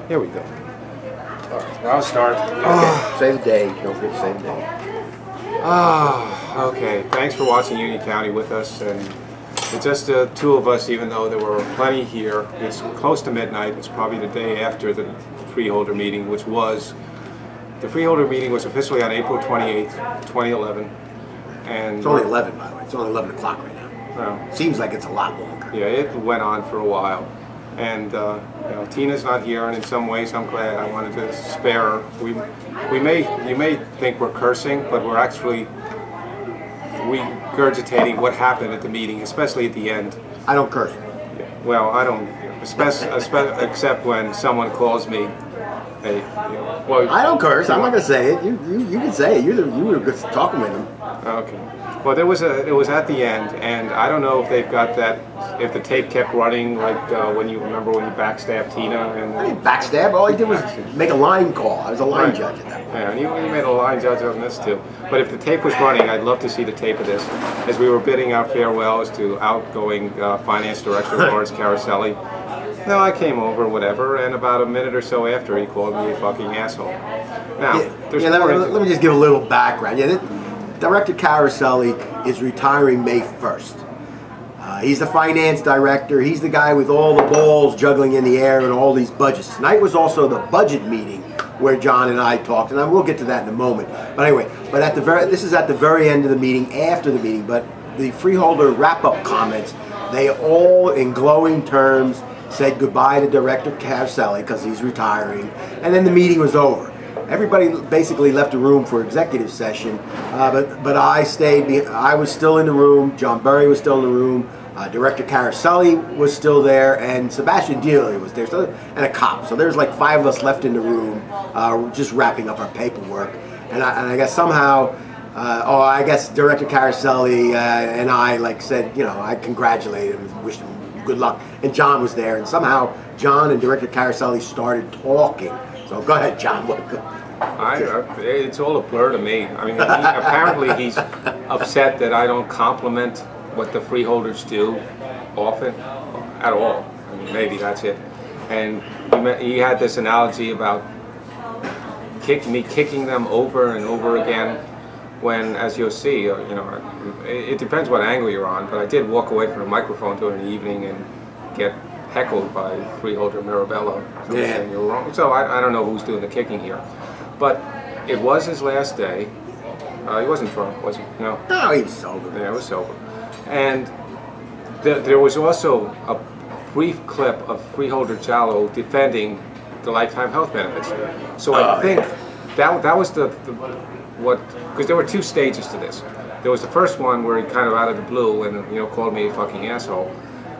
Here we go. All right, well, I'll start. Okay. Say the day. Don't forget to say the day. Okay. Thanks for watching Union County with us. And it's just the two of us, even though there were plenty here. It's close to midnight. It's probably the day after the freeholder meeting, which was... The freeholder meeting was officially on April 28th, 2011. And it's only 11, by the way. It's only 11 o'clock right now. Well, seems like it's a lot longer. Yeah, it went on for a while. And you know, Tina's not here, and in some ways I'm glad. I wanted to spare her. You may think we're cursing, but we're actually regurgitating what happened at the meeting, especially at the end. I don't curse. Yeah, well, I don't, except when someone calls me. Hey, you know, well, I don't curse. I'm not gonna say it. You can say it. You were good talking with him. Okay. Well, it was at the end, and I don't know if they've got that. If the tape kept running, like when you backstabbed Tina. And I didn't backstab. All he did was make a line call. I was a line judge at that point. Yeah, and you made a line judge on this too. But if the tape was running, I'd love to see the tape of this. As we were bidding our farewells to outgoing finance director Lawrence Caroselli. No, I came over, whatever, and about a minute or so after, he called me a fucking asshole. Now, let me just give a little background. Yeah, Director Caroselli is retiring May 1st. He's the finance director. He's the guy with all the balls juggling in the air and all these budgets. Tonight was also the budget meeting where John and I talked, and we'll get to that in a moment. But anyway, this is at the very end of the meeting, after the meeting, but the freeholder wrap-up comments, they all, in glowing terms, said goodbye to Director Caroselli because he's retiring, and then the meeting was over. Everybody basically left the room for executive session, but I stayed. I was still in the room. John Burry was still in the room. Director Caroselli was still there, and Sebastian Dealey was there, and a cop. So there's like 5 of us left in the room, just wrapping up our paperwork. And I guess somehow, I guess Director Caroselli and I said, you know, I congratulated him, wished him good luck, and John was there, and somehow John and Director Caroselli started talking. So go ahead, John. It's all a blur to me. I mean, apparently he's upset that I don't compliment what the freeholders do often, at all. I mean, maybe that's it. And he had this analogy about me kicking them over and over again. When, as you'll see, you know, it depends what angle you're on, but I did walk away from the microphone during the evening and get heckled by freeholder Mirabello. Saying you're wrong. So I don't know who's doing the kicking here. But it was his last day. He wasn't drunk, was he? No. No, he was sober. Yeah, he was sober. And there was also a brief clip of freeholder Jallo defending the lifetime health benefits. So I think that was because there were 2 stages to this. There was the first one where he kind of out of the blue and, you know, called me a fucking asshole.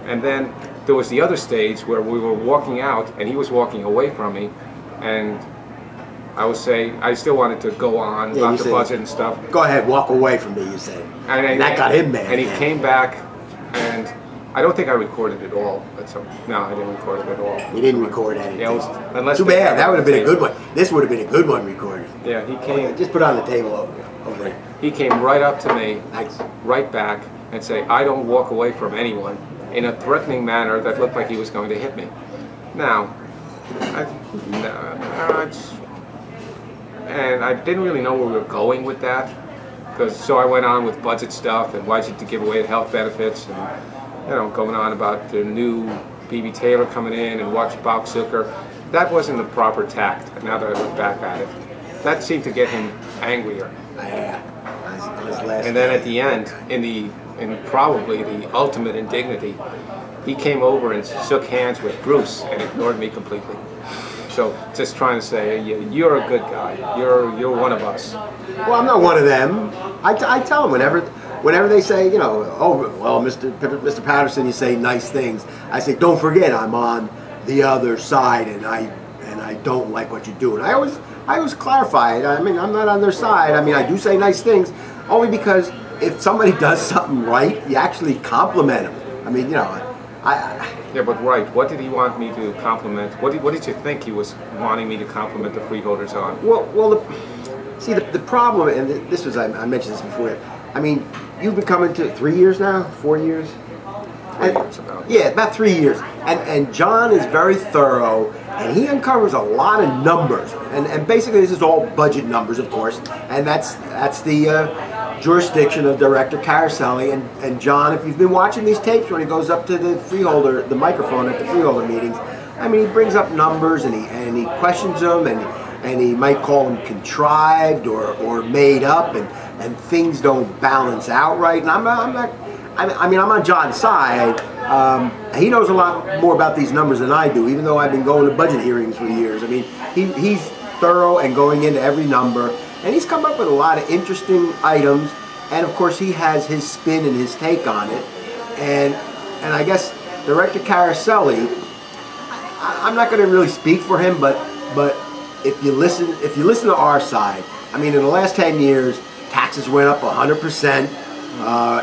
And then there was the other stage where we were walking out and he was walking away from me, and I was saying I still wanted to go on about the budget and stuff. Go ahead, walk away from me, you said. And that got him mad. And he came back, and I don't think I recorded it all. No, I didn't record it at all. You didn't record anything. Yeah, unless too bad. That would have been a good one. This would have been a good one recorded. Yeah, he came. Just put it on the table over there. He came right up to me, nice. Right back, and say, "I don't walk away from anyone," in a threatening manner that looked like he was going to hit me. Now, and I didn't really know where we were going with that, so I went on with budget stuff and why should to give away the health benefits, and you know, going on about the new B.B. Taylor coming in and watch Bob Zucker. That wasn't the proper tact. Now that I look back at it, that seemed to get him angrier. Yeah. And then at the end, in probably the ultimate indignity, he came over and shook hands with Bruce and ignored me completely. So just trying to say, you're a good guy. You're one of us. Well, I'm not one of them. I tell them whenever they say, you know, oh well, Mr. Patterson, you say nice things. I say, don't forget, I'm on the other side, and I don't like what you do. And I always clarify it. I mean, I'm not on their side. I mean, I do say nice things, only because if somebody does something right, you actually compliment them. I mean, you know, Yeah, but right, what did he want me to compliment? What did you think he was wanting me to compliment the freeholders on? Well, see, the problem, and this was, I mentioned this before, I mean, you've been coming to 3 years now? 4 years? 3 years about. Yeah, about 3 years. And John is very thorough and he uncovers a lot of numbers, and basically this is all budget numbers, of course, and that's the jurisdiction of Director Caroselli. And John, if you've been watching these tapes when he goes up to the freeholder, the microphone at the freeholder meetings, I mean, he brings up numbers and he questions them, and he might call them contrived or made up, and things don't balance out right. And I'm on John's side. He knows a lot more about these numbers than I do, even though I've been going to budget hearings for years. I mean, he's thorough and going into every number, and he's come up with a lot of interesting items, and of course he has his spin and his take on it. And I guess Director Caroselli, I'm not going to really speak for him, but if you listen to our side, I mean, in the last 10 years, taxes went up 100%.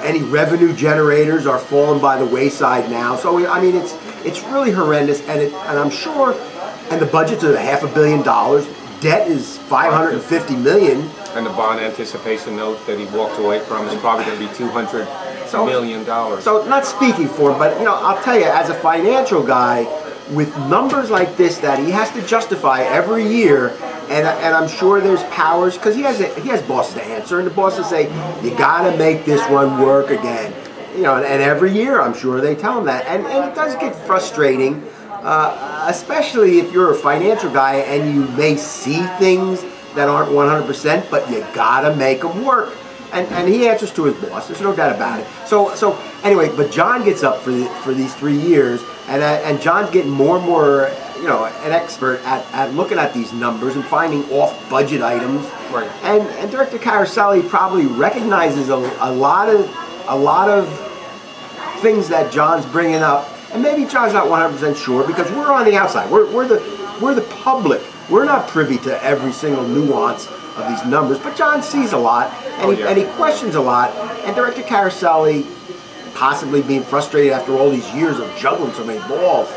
Any revenue generators are falling by the wayside now. So I mean, it's really horrendous, and I'm sure. And the budget's at $500 million. Debt is $550 million. And the bond anticipation note that he walked away from is probably going to be $200 million. So not speaking for him, but I'll tell you, as a financial guy, with numbers like this that he has to justify every year, and I'm sure there's powers, because he has bosses to answer, and the bosses say, you got to make this one work again. And every year I'm sure they tell him that, and it does get frustrating, especially if you're a financial guy and you may see things that aren't 100%, but you got to make them work. And he answers to his boss. There's no doubt about it. So anyway, but John gets up for these 3 years, and John's getting more and more, an expert at looking at these numbers and finding off-budget items. Right. And Director Caroselli probably recognizes a lot of things that John's bringing up, and maybe John's not 100% sure, because we're on the outside. We're the public. We're not privy to every single nuance of these numbers, but John sees a lot, and he questions a lot, and Director Caroselli, possibly being frustrated after all these years of juggling so many balls,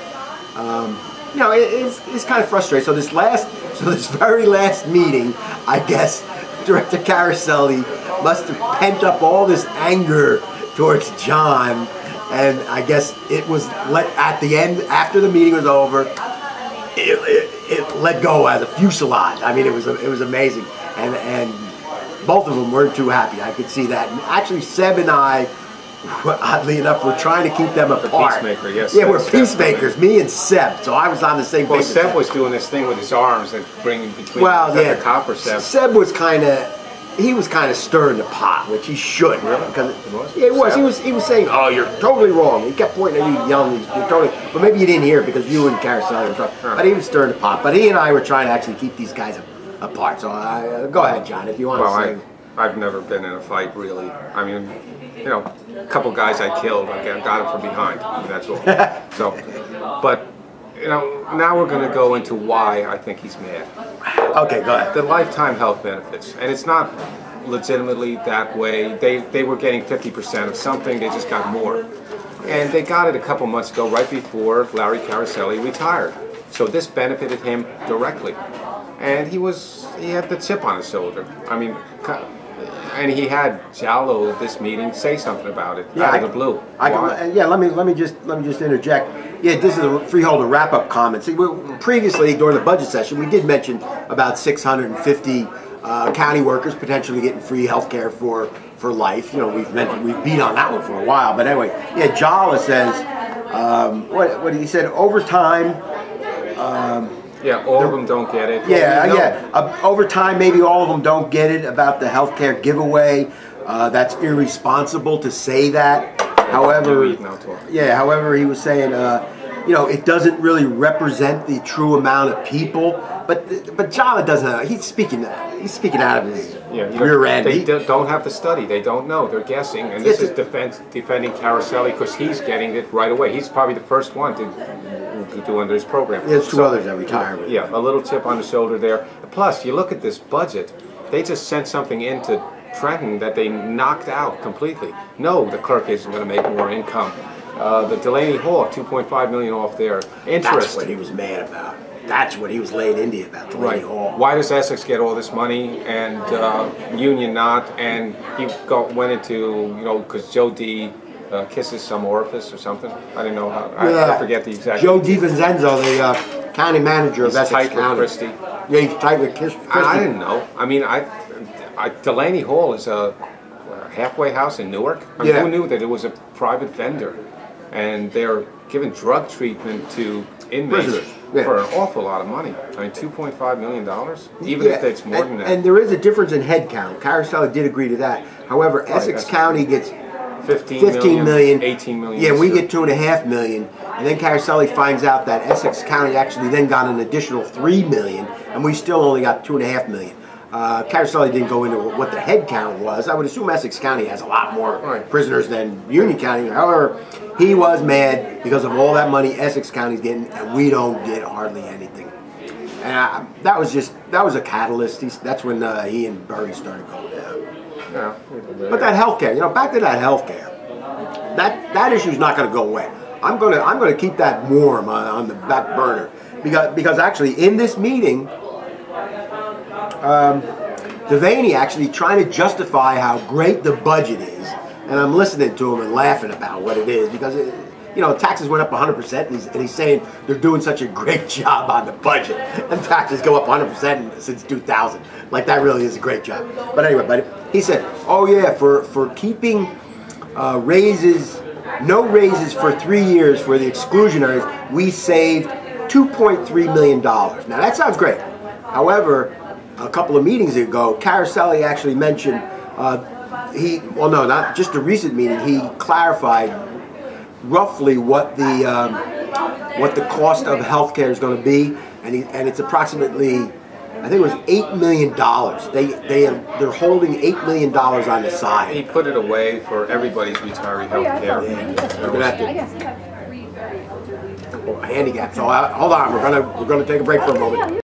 it's kind of frustrating. So this very last meeting, I guess Director Caroselli must have pent up all this anger towards John, and I guess it was at the end, after the meeting was over, it let go as a fusillade. I mean, it was amazing, and both of them weren't too happy. I could see that. And actually, Seb and I, oddly enough, we're trying to keep them apart. Peacemaker, yes. Yeah, we're peacemakers. Me and Seb. So I was on the same page. Well, Seb was doing this thing with his arms and bringing between. Well, yeah. The copper Seb. Seb was kind of stirring the pot, which he should. Really? Because it was. Yeah, it was. He was saying, "Oh, you're totally wrong." He kept pointing at you, yelling, "You're totally." But maybe you didn't hear it because you and Caroselli were talking. But he was stirring the pot. But he and I were trying to actually keep these guys apart. So go ahead, John, if you want to say. I've never been in a fight, really. I mean, a couple guys I killed, I got them from behind. I mean, that's all. So, but now we're going to go into why I think he's mad. Okay, go ahead. The lifetime health benefits, and it's not legitimately that way. They were getting 50% of something, they just got more. And they got it a couple months ago, right before Larry Caroselli retired. So this benefited him directly. And he had the chip on his shoulder. I mean, and he had Jallo at this meeting say something about it out of the blue. Let me just interject. Yeah, this is a freeholder wrap-up comment. See, previously during the budget session, we did mention about 650 county workers potentially getting free health care for life. We've beat on that one for a while. But anyway, yeah, Jallo says what he said over time. All of them don't get it. Over time, maybe all of them don't get it about the healthcare giveaway. That's irresponsible to say that. However, he was saying, it doesn't really represent the true amount of people. But Jala doesn't. He's speaking out of his rear end. They don't have the study. They don't know. They're guessing. And this is defending Caroselli because he's getting it right away. He's probably the first one to do under his program. There's two others that retire. Yeah, a little chip on the shoulder there. Plus, you look at this budget. They just sent something into Trenton that they knocked out completely. No, the clerk isn't going to make more income. The Delaney Hall, $2.5 million off their interest. That's what he was mad about. That's what he was laying into you about, Delaney Hall. Why does Essex get all this money and Union not? And he went into, because Joe D. Kisses some orifice or something. I didn't know how. I forget the exact. Joe DiVincenzo, the county manager of He's Essex tight with County. Christie. Yeah, he's tight with Christie. I didn't know. I mean, Delaney Hall is a halfway house in Newark. I mean, Yeah. who knew that it was a private vendor, and they're giving drug treatment to inmates Prisoners, yeah. for an awful lot of money. I mean, $2.5 million, even if it's more than that. And there is a difference in head count. Caroselli did agree to that. However, Essex County gets 15 million, 18 million. Yeah, we get $2.5 million, and then Caroselli finds out that Essex County actually then got an additional $3 million, and we still only got $2.5 million. Caroselli didn't go into what the head count was. I would assume Essex County has a lot more prisoners than Union County. However, he was mad because of all that money Essex County's getting, and we don't get hardly anything. And that was a catalyst. That's when he and Burry started going down. Yeah. But that healthcare, back to that healthcare. That issue's not going to go away. I'm going to keep that warm on the back burner because actually in this meeting, Devaney actually trying to justify how great the budget is, and I'm listening to him and laughing about what it is because taxes went up 100%, and he's saying they're doing such a great job on the budget, and taxes go up 100% since 2000. Like that really is a great job. But anyway, he said, oh yeah, for keeping raises, no raises for 3 years for the exclusionaries, we saved $2.3 million. Now that sounds great. However, a couple of meetings ago, Caroselli actually mentioned not just a recent meeting. He clarified roughly what the cost of healthcare is going to be, and it's approximately, I think it was $8 million. They're holding $8 million on the side. He put it away for everybody's retiree health care. We're gonna have to handicap. So hold on, we're gonna take a break for a moment.